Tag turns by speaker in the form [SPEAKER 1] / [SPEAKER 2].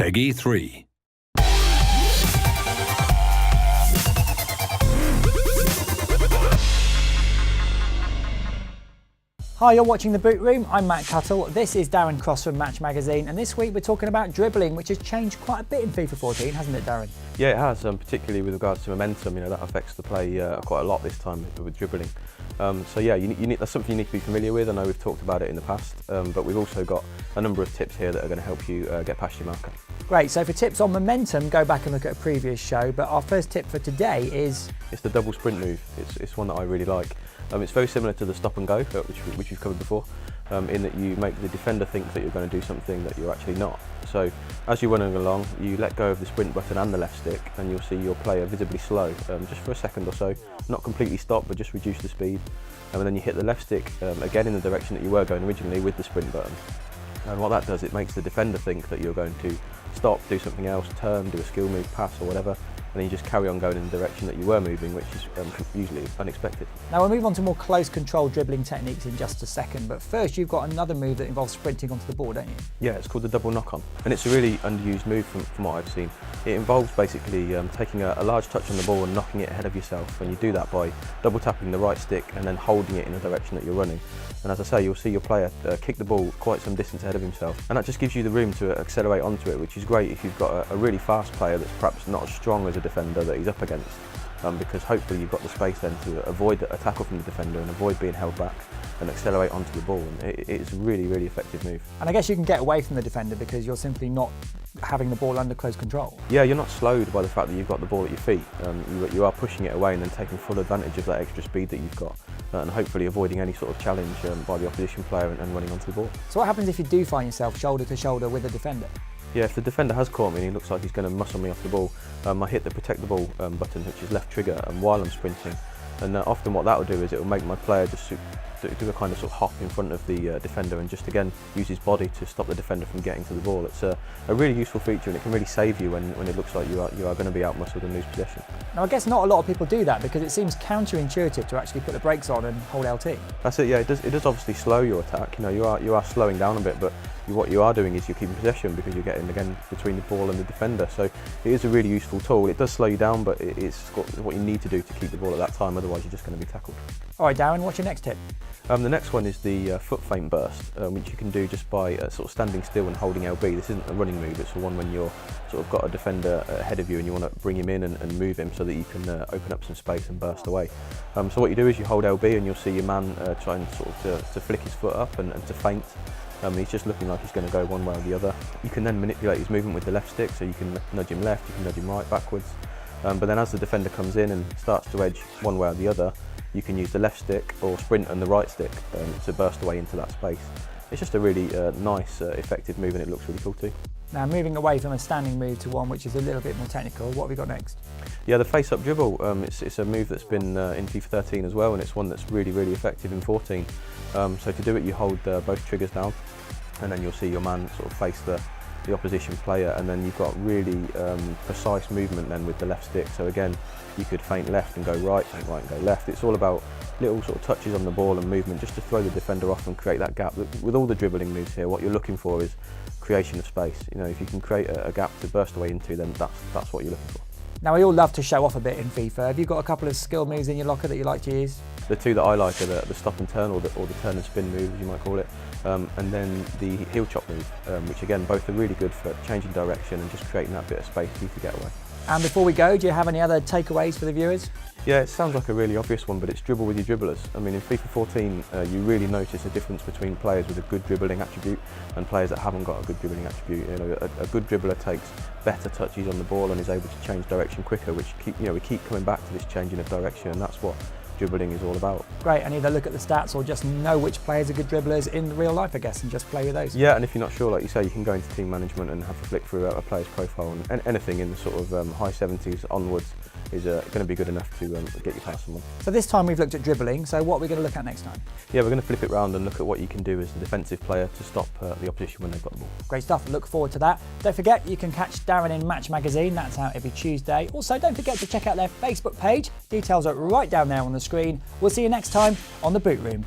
[SPEAKER 1] Peggy 3.
[SPEAKER 2] Hi, you're watching The Boot Room. I'm Matt Cuttle. This is Darren Cross from Match Magazine, and this week we're talking about dribbling, which has changed quite a bit in FIFA 14, hasn't it, Darren?
[SPEAKER 3] Yeah, it has, particularly with regards to momentum. You know, that affects the play quite a lot this time with dribbling. So yeah, that's something you need to be familiar with. I know we've talked about it in the past, but we've also got a number of tips here that are going to help you get past your marker.
[SPEAKER 2] Great, so for tips on momentum, go back and look at a previous show, but our first tip for today is...
[SPEAKER 3] It's the double sprint move. It's one that I really like. It's very similar to the stop and go, which we've covered before, in that you make the defender think that you're going to do something that you're actually not. So as you're running along, you let go of the sprint button and the left stick, and you'll see your player visibly slow, just for a second or so, not completely stop, but just reduce the speed. And then you hit the left stick again in the direction that you were going originally with the sprint button. And what that does, it makes the defender think that you're going to stop, do something else, turn, do a skill move, pass or whatever, and then you just carry on going in the direction that you were moving, which is usually unexpected.
[SPEAKER 2] Now we'll move on to more close control dribbling techniques in just a second, but first you've got another move that involves sprinting onto the ball, don't you?
[SPEAKER 3] Yeah, it's called the double knock-on, and it's a really underused move from what I've seen. It involves basically taking a large touch on the ball and knocking it ahead of yourself, and you do that by double tapping the right stick and then holding it in the direction that you're running. And as I say, you'll see your player kick the ball quite some distance ahead of himself, and that just gives you the room to accelerate onto it, which is great if you've got a really fast player that's perhaps not as strong as a defender that he's up against, because hopefully you've got the space then to avoid a tackle from the defender and avoid being held back and accelerate onto the ball. And it's a really, really effective move.
[SPEAKER 2] And I guess you can get away from the defender because you're simply not having the ball under close control.
[SPEAKER 3] Yeah, you're not slowed by the fact that you've got the ball at your feet. You are pushing it away and then taking full advantage of that extra speed that you've got, and hopefully avoiding any sort of challenge by the opposition player and running onto the ball.
[SPEAKER 2] So what happens if you do find yourself shoulder to shoulder with a defender?
[SPEAKER 3] Yeah, if the defender has caught me and he looks like he's going to muscle me off the ball, I hit the protect the ball button, which is left trigger, while I'm sprinting. And often what that will do is it will make my player just do a kind of hop in front of the defender and just again use his body to stop the defender from getting to the ball. It's a really useful feature, and it can really save you when it looks like you are going to be out muscled and lose possession.
[SPEAKER 2] Now I guess not a lot of people do that because it seems counterintuitive to actually put the brakes on and hold LT.
[SPEAKER 3] That's it. Yeah, it does obviously slow your attack. You know, you are slowing down a bit, but what you are doing is you're keeping possession because you're getting again between the ball and the defender. So it is a really useful tool. It does slow you down, but it's got what you need to do to keep the ball at that time. Otherwise, you're just going to be tackled.
[SPEAKER 2] All right, Darren, what's your next tip?
[SPEAKER 3] The next one is the foot feint burst, which you can do just by standing still and holding LB. This isn't a running move, it's the one when you're got a defender ahead of you and you want to bring him in and move him so that you can open up some space and burst away. So what you do is you hold LB and you'll see your man trying to flick his foot up and to feint. He's just looking like he's going to go one way or the other. You can then manipulate his movement with the left stick, so you can nudge him left, you can nudge him right, backwards. But then as the defender comes in and starts to edge one way or the other, you can use the left stick or sprint and the right stick to burst away into that space. It's just a really nice, effective move, and it looks really cool too.
[SPEAKER 2] Now moving away from a standing move to one which is a little bit more technical, what have we got next?
[SPEAKER 3] Yeah, the face-up dribble. It's a move that's been in FIFA 13 as well, and it's one that's really, really effective in 14. So to do it, you hold both triggers down, and then you'll see your man face the opposition player, and then you've got really precise movement then with the left stick. So again, you could feint left and go right, feint right and go left. It's all about little touches on the ball and movement just to throw the defender off and create that gap. With all the dribbling moves here, what you're looking for is creation of space. You know, if you can create a gap to burst away into, then that's what you're looking for.
[SPEAKER 2] Now we all love to show off a bit in FIFA. Have you got a couple of skill moves in your locker that you like to use?
[SPEAKER 3] The two that I like are the stop and turn, or the turn and spin move, as you might call it, and then the heel chop move, which again both are really good for changing direction and just creating that bit of space for you to get away.
[SPEAKER 2] And before we go, do you have any other takeaways for the viewers?
[SPEAKER 3] Yeah, it sounds like a really obvious one, but it's dribble with your dribblers. I mean, in FIFA 14, you really notice a difference between players with a good dribbling attribute and players that haven't got a good dribbling attribute. You know, a good dribbler takes better touches on the ball and is able to change direction quicker, which we keep coming back to this changing of direction, and that's what dribbling is all about.
[SPEAKER 2] Great, and either look at the stats or just know which players are good dribblers in real life, I guess, and just play with those.
[SPEAKER 3] Yeah, and if you're not sure, like you say, you can go into team management and have a flick through a player's profile, and anything in the high 70s onwards is going to be good enough to get you past someone.
[SPEAKER 2] So this time we've looked at dribbling, so what are we going to look at next time?
[SPEAKER 3] Yeah, we're going to flip it round and look at what you can do as a defensive player to stop the opposition when they've got the ball.
[SPEAKER 2] Great stuff, look forward to that. Don't forget, you can catch Darren in Match Magazine, that's out every Tuesday. Also, don't forget to check out their Facebook page, details are right down there on the screen. We'll see you next time on The Boot Room.